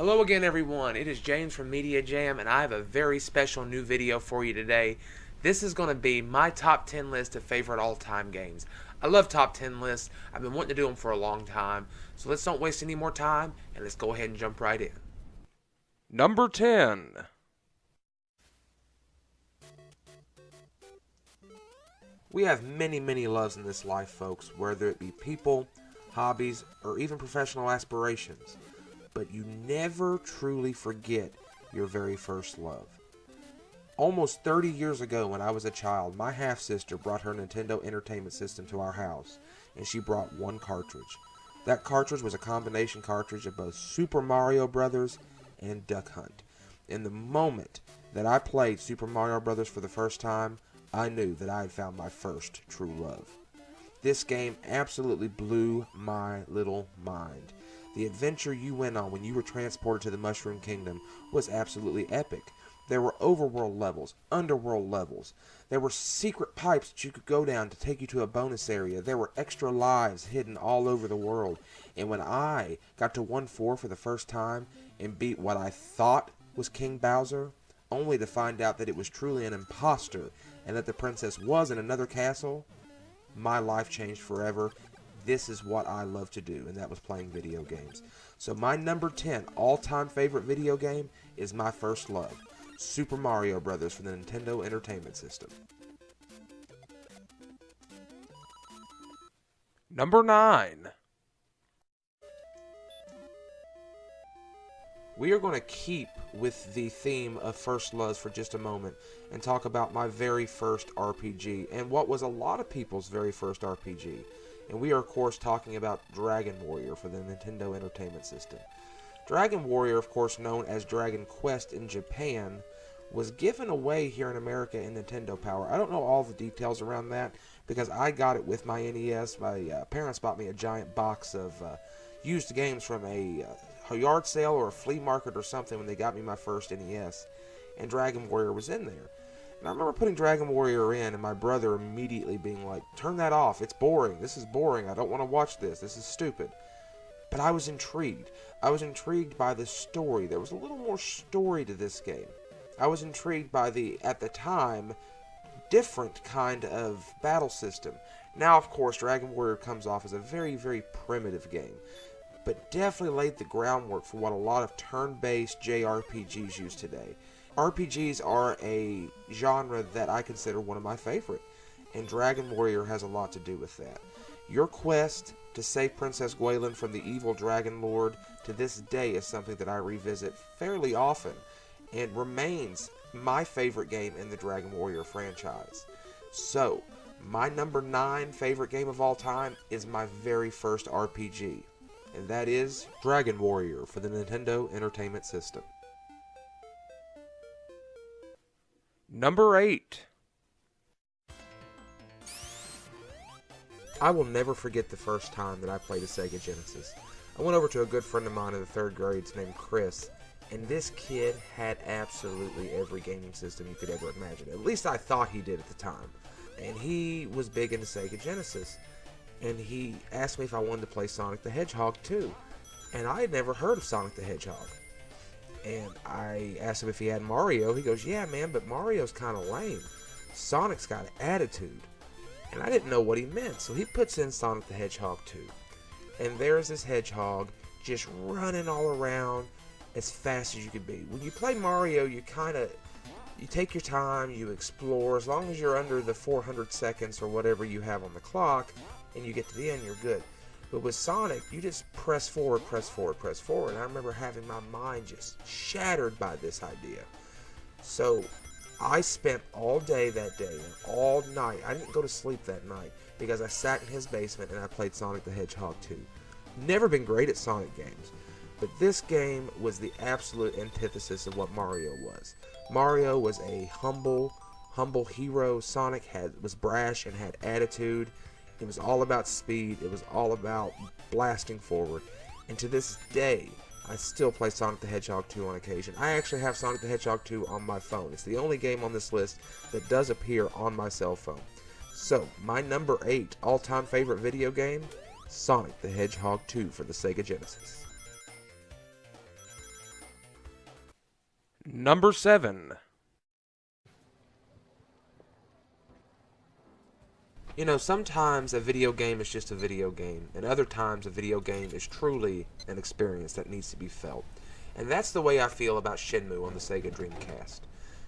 Hello again everyone, it is James from Media Jam and I have a very special new video for you today. This is going to be my top 10 list of favorite all-time games. I love top 10 lists, I've been wanting to do them for a long time, so let's don't waste any more time and let's go ahead and jump right in. Number 10. We have many loves in this life, folks, whether it be people, hobbies, or even professional aspirations. But you never truly forget your very first love. Almost 30 years ago when I was a child, my half-sister brought her Nintendo Entertainment System to our house, and she brought one cartridge. That cartridge was a combination cartridge of both Super Mario Bros. And Duck Hunt. In the moment that I played Super Mario Bros. For the first time, I knew that I had found my first true love. This game absolutely blew my little mind. The adventure you went on when you were transported to the Mushroom Kingdom was absolutely epic. There were overworld levels, underworld levels. There were secret pipes that you could go down to take you to a bonus area. There were extra lives hidden all over the world. And when I got to 1-4 for the first time and beat what I thought was King Bowser, only to find out that it was truly an imposter and that the princess was in another castle, my life changed forever. This is what I love to do, and that was playing video games. So my number 10 all-time favorite video game is my first love, Super Mario Bros. For the Nintendo Entertainment System. Number 9. We are going to keep with the theme of first loves for just a moment and talk about my very first RPG and what was a lot of people's very first RPG. And we are, of course, talking about Dragon Warrior for the Nintendo Entertainment System. Dragon Warrior, of course, known as Dragon Quest in Japan, was given away here in America in Nintendo Power. I don't know all the details around that because I got it with my NES. My parents bought me a giant box of used games from a yard sale or a flea market or something when they got me my first NES. And Dragon Warrior was in there. And I remember putting Dragon Warrior in and my brother immediately being like, "Turn that off, it's boring, this is boring, I don't want to watch this is stupid." But I was intrigued. I was intrigued by the story. There was a little more story to this game. I was intrigued by the, at the time, different kind of battle system. Now, of course, Dragon Warrior comes off as a very primitive game, but definitely laid the groundwork for what a lot of turn-based JRPGs use today. RPGs are a genre that I consider one of my favorite, and Dragon Warrior has a lot to do with that. Your quest to save Princess Gwaelin from the evil Dragon Lord to this day is something that I revisit fairly often, and remains my favorite game in the Dragon Warrior franchise. So, my number 9 favorite game of all time is my very first RPG, and that is Dragon Warrior for the Nintendo Entertainment System. Number 8. I will never forget the first time that I played a Sega Genesis. I went over to a good friend of mine in the 3rd grade named Chris, and this kid had absolutely every gaming system you could ever imagine. At least I thought he did at the time. And he was big into Sega Genesis. And he asked me if I wanted to play Sonic the Hedgehog 2. And I had never heard of Sonic the Hedgehog. And I asked him if he had Mario. He goes, "Yeah, man, but Mario's kind of lame. Sonic's got an attitude." And I didn't know what he meant. So he puts in Sonic the Hedgehog 2. And there's this hedgehog just running all around as fast as you could be. When you play Mario, you take your time, you explore. As long as you're under the 400 seconds or whatever you have on the clock, and you get to the end, you're good. But with Sonic, you just press forward. And I remember having my mind just shattered by this idea. So I spent all day that day and all night. I didn't go to sleep that night because I sat in his basement and I played Sonic the Hedgehog 2. Never been great at Sonic games, but this game was the absolute antithesis of what Mario was. Mario was a humble hero. Sonic was brash and had attitude. It was all about speed. It was all about blasting forward. And to this day, I still play Sonic the Hedgehog 2 on occasion. I actually have Sonic the Hedgehog 2 on my phone. It's the only game on this list that does appear on my cell phone. So, my number 8 all-time favorite video game, Sonic the Hedgehog 2 for the Sega Genesis. Number 7. You know, sometimes a video game is just a video game, and other times a video game is truly an experience that needs to be felt. And that's the way I feel about Shenmue on the Sega Dreamcast.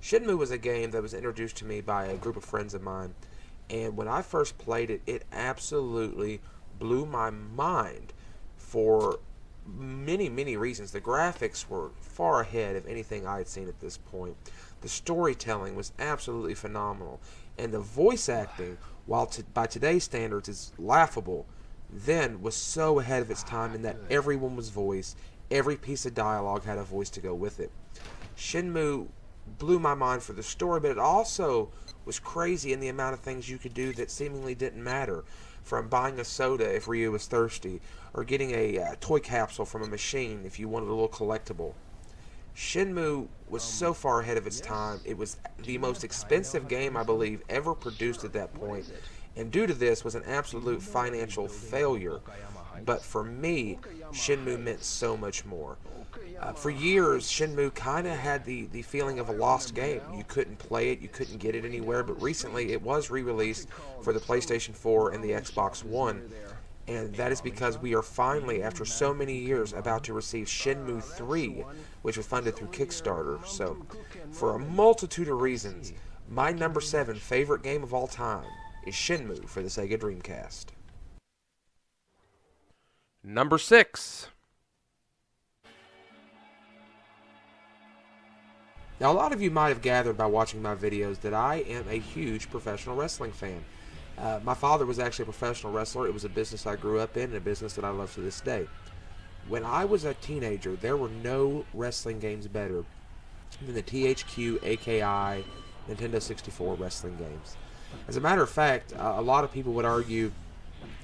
Shenmue was a game that was introduced to me by a group of friends of mine, and when I first played it, it absolutely blew my mind for many, many reasons. The graphics were far ahead of anything I had seen at this point. The storytelling was absolutely phenomenal, and the voice acting, while by today's standards is laughable, then was so ahead of its time in that everyone was voiced, every piece of dialogue had a voice to go with it. Shenmue blew my mind for the story, but it also was crazy in the amount of things you could do that seemingly didn't matter. From buying a soda if Ryu was thirsty, or getting a toy capsule from a machine if you wanted a little collectible. Shenmue was so far ahead of its time. It was the most expensive game, I believe, ever produced at that point, and due to this was an absolute financial failure. But for me, Shenmue meant so much more. For years, Shenmue kind of had the feeling of a lost game. You couldn't play it, you couldn't get it anywhere, but recently it was re-released for the PlayStation 4 and the Xbox One, and that is because we are finally, after so many years, about to receive Shenmue 3, which was funded through Kickstarter. So, for a multitude of reasons, my number 7 favorite game of all time is Shenmue for the Sega Dreamcast. Number 6. Now, a lot of you might have gathered by watching my videos that I am a huge professional wrestling fan. My father was actually a professional wrestler. It was a business I grew up in and a business that I love to this day. When I was a teenager, there were no wrestling games better than the THQ, AKI, Nintendo 64 wrestling games. As a matter of fact, a lot of people would argue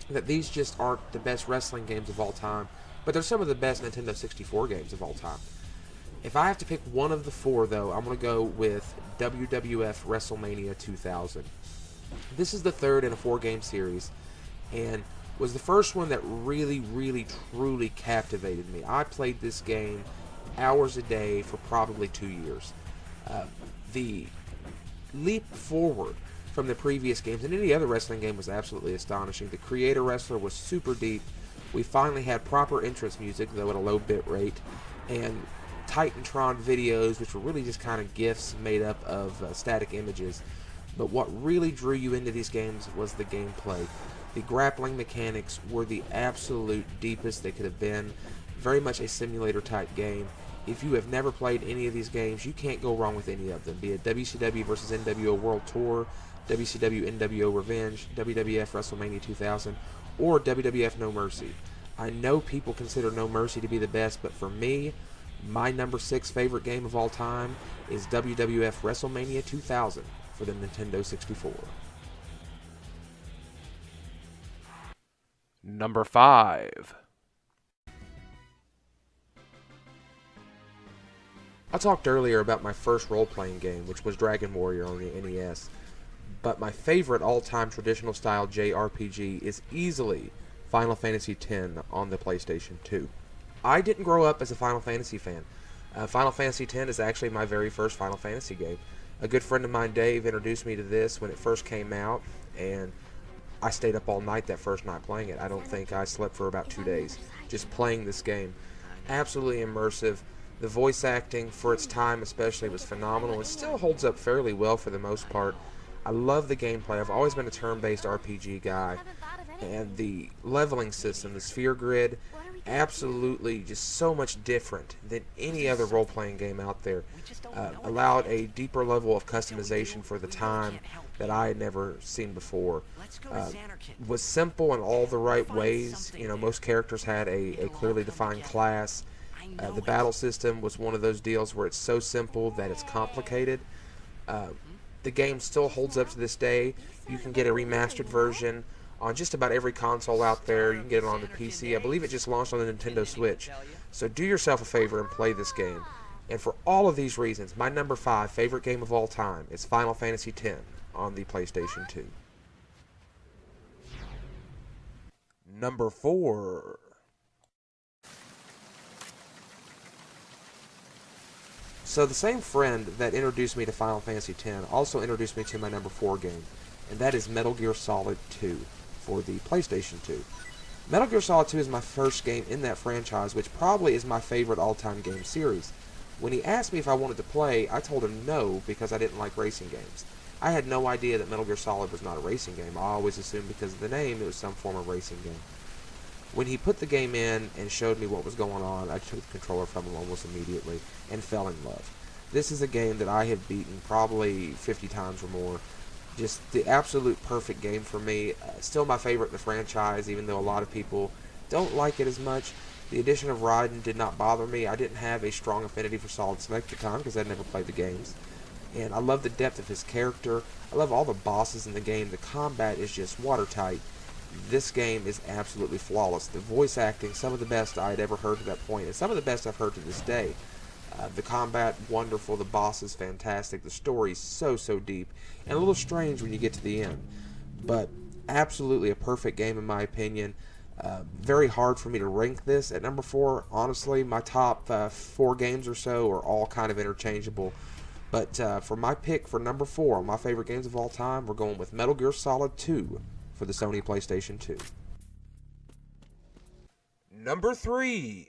that these just aren't the best wrestling games of all time, but they're some of the best Nintendo 64 games of all time. If I have to pick one of the four, though, I'm going to go with WWF Wrestlemania 2000. This is the third in a 4-game series, and was the first one that really, really, truly captivated me. I played this game hours a day for probably 2 years. The leap forward from the previous games and any other wrestling game was absolutely astonishing. The creator wrestler was super deep. We finally had proper entrance music, though at a low bit rate, and Titantron videos, which were really just kind of GIFs made up of static images. But what really drew you into these games was the gameplay. The grappling mechanics were the absolute deepest they could have been. Very much a simulator type game. If you have never played any of these games, you can't go wrong with any of them. Be it WCW vs. NWO World Tour, WCW NWO Revenge, WWF WrestleMania 2000, or WWF No Mercy. I know people consider No Mercy to be the best, but for me, my number 6 favorite game of all time is WWF WrestleMania 2000 for the Nintendo 64. Number 5. I talked earlier about my first role-playing game, which was Dragon Warrior on the NES. But my favorite all-time traditional style JRPG is easily Final Fantasy X on the PlayStation 2. I didn't grow up as a Final Fantasy fan. Final Fantasy X is actually my very first Final Fantasy game. A good friend of mine, Dave, introduced me to this when it first came out, and I stayed up all night that first night playing it. I don't think I slept for about 2 days just playing this game. Absolutely immersive. The voice acting, for its time especially, was phenomenal. It still holds up fairly well for the most part. I love the gameplay. I've always been a turn-based RPG guy. And the leveling system, the sphere grid, absolutely just so much different than any other role-playing game out there. Allowed a deeper level of customization for the time that I had never seen before. Was simple in all the right ways. You know, most characters had a clearly defined class. The battle system was one of those deals where it's so simple that it's complicated. The game still holds up to this day. You can get a remastered version on just about every console out there. You can get it on the PC. I believe it just launched on the Nintendo Switch. So do yourself a favor and play this game. And for all of these reasons, my number 5 favorite game of all time is Final Fantasy X on the PlayStation 2. Number 4. So the same friend that introduced me to Final Fantasy X also introduced me to my number 4 game, and that is Metal Gear Solid 2 for the PlayStation 2. Metal Gear Solid 2 is my first game in that franchise, which probably is my favorite all-time game series. When he asked me if I wanted to play, I told him no because I didn't like racing games. I had no idea that Metal Gear Solid was not a racing game. I always assumed because of the name it was some form of racing game. When he put the game in and showed me what was going on, I took the controller from him almost immediately and fell in love. This is a game that I have beaten probably 50 times or more. Just the absolute perfect game for me. Still my favorite in the franchise, even though a lot of people don't like it as much. The addition of Raiden did not bother me. I didn't have a strong affinity for Solid Snake at the time because I'd never played the games. And I love the depth of his character. I love all the bosses in the game. The combat is just watertight. This game is absolutely flawless. The voice acting, some of the best I had ever heard to that point, and some of the best I've heard to this day. The combat, wonderful. The bosses, fantastic. The story, so deep. And a little strange when you get to the end. But absolutely a perfect game in my opinion. Very hard for me to rank this at number 4. Honestly, my top 4 games or so are all kind of interchangeable. But for my pick for number 4, my favorite games of all time, we're going with Metal Gear Solid 2 for the Sony PlayStation 2. Number 3.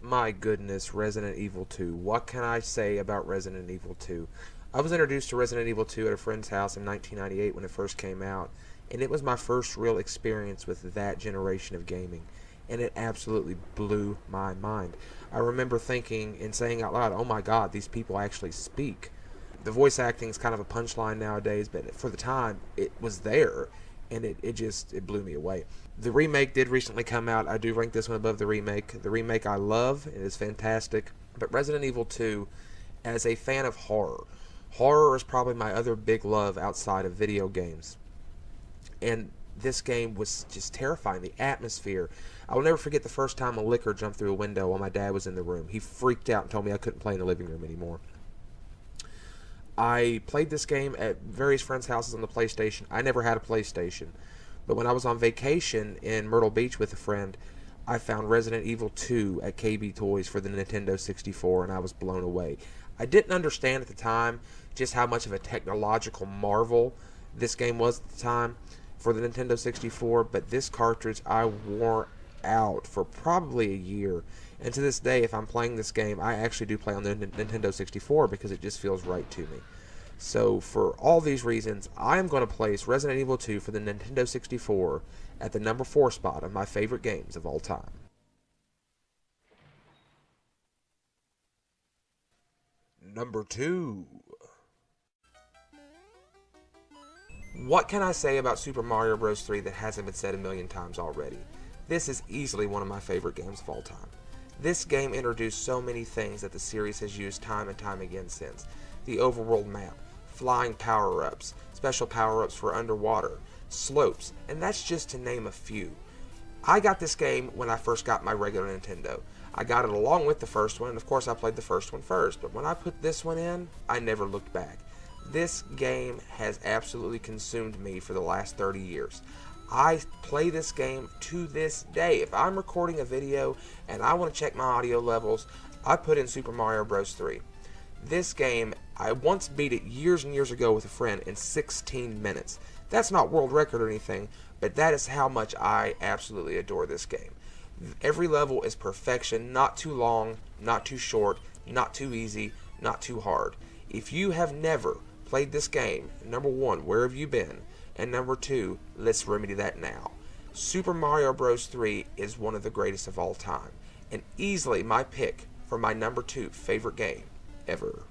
My goodness, Resident Evil 2. What can I say about Resident Evil 2? I was introduced to Resident Evil 2 at a friend's house in 1998 when it first came out, and it was my first real experience with that generation of gaming, and it absolutely blew my mind. I remember thinking and saying out loud, oh my god, these people actually speak. The voice acting is kind of a punchline nowadays, but for the time, it was there, and it blew me away. The remake did recently come out. I do rank this one above the remake. The remake I love. It is fantastic. But Resident Evil 2, as a fan of horror is probably my other big love outside of video games. And this game was just terrifying. The atmosphere. I will never forget the first time a licker jumped through a window while my dad was in the room. He freaked out and told me I couldn't play in the living room anymore. I played this game at various friends' houses on the PlayStation. I never had a PlayStation. But when I was on vacation in Myrtle Beach with a friend, I found Resident Evil 2 at KB Toys for the Nintendo 64, and I was blown away. I didn't understand at the time just how much of a technological marvel this game was at the time for the Nintendo 64, but this cartridge I wore out for probably a year. And to this day, if I'm playing this game, I actually do play on the Nintendo 64 because it just feels right to me. So for all these reasons, I am going to place Resident Evil 2 for the Nintendo 64 at the number 4 spot of my favorite games of all time. Number 2. What can I say about Super Mario Bros. 3 that hasn't been said a million times already? This is easily one of my favorite games of all time. This game introduced so many things that the series has used time and time again since. The overworld map, flying power-ups, special power-ups for underwater, slopes, and that's just to name a few. I got this game when I first got my regular Nintendo. I got it along with the first one, and of course I played the first one first, but when I put this one in, I never looked back. This game has absolutely consumed me for the last 30 years. I play this game to this day. If I'm recording a video and I want to check my audio levels, I put in Super Mario Bros. 3. This game, I once beat it years and years ago with a friend in 16 minutes. That's not world record or anything, but that is how much I absolutely adore this game. Every level is perfection, not too long, not too short, not too easy, not too hard. If you have never played this game, number 1, where have you been? And number 2, let's remedy that now. Super Mario Bros. 3 is one of the greatest of all time, and easily my pick for my number 2 favorite game ever.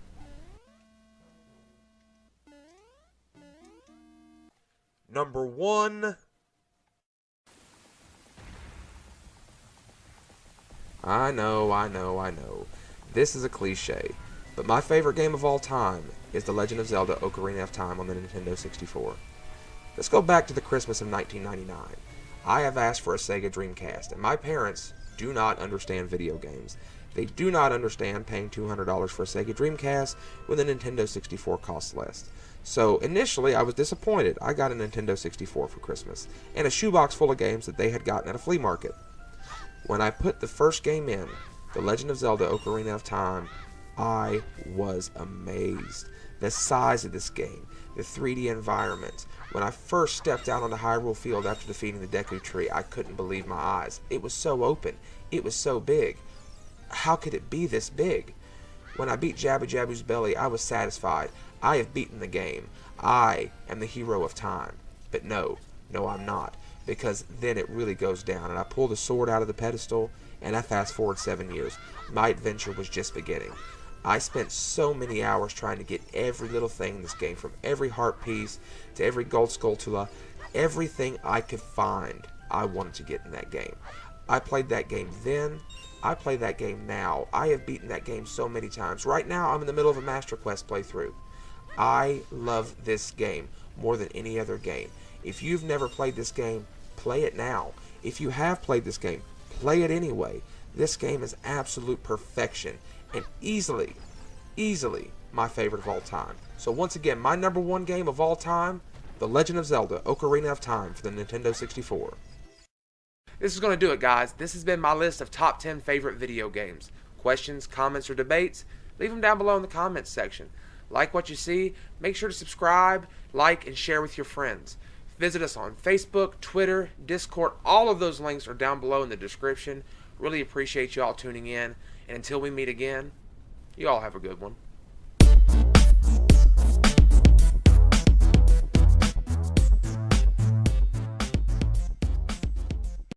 Number 1. I know. This is a cliche, but my favorite game of all time is The Legend of Zelda Ocarina of Time on the Nintendo 64. Let's go back to the Christmas of 1999. I have asked for a Sega Dreamcast, and my parents do not understand video games. They do not understand paying $200 for a Sega Dreamcast when the Nintendo 64 costs less. So initially I was disappointed. I got a Nintendo 64 for Christmas, and a shoebox full of games that they had gotten at a flea market. When I put the first game in, The Legend of Zelda Ocarina of Time, I was amazed. The size of this game, the 3D environment. When I first stepped out on the Hyrule Field after defeating the Deku Tree, I couldn't believe my eyes. It was so open. It was so big. How could it be this big? When I beat Jabu Jabu's belly, I was satisfied. I have beaten the game. I am the hero of time. But no, I'm not. Because then it really goes down, and I pull the sword out of the pedestal, and I fast forward 7 years. My adventure was just beginning. I spent so many hours trying to get every little thing in this game, from every heart piece to every gold skulltula. Everything I could find, I wanted to get in that game. I played that game then. I play that game now. I have beaten that game so many times. Right now, I'm in the middle of a Master Quest playthrough. I love this game more than any other game. If you've never played this game, play it now. If you have played this game, play it anyway. This game is absolute perfection and easily my favorite of all time. So once again, my number one game of all time, The Legend of Zelda: Ocarina of Time for the Nintendo 64. This is going to do it, guys. This has been my list of top 10 favorite video games. Questions, comments, or debates? Leave them down below in the comments section. Like what you see, make sure to subscribe, like, and share with your friends. Visit us on Facebook, Twitter, Discord. All of those links are down below in the description. Really appreciate you all tuning in. And until we meet again, you all have a good one.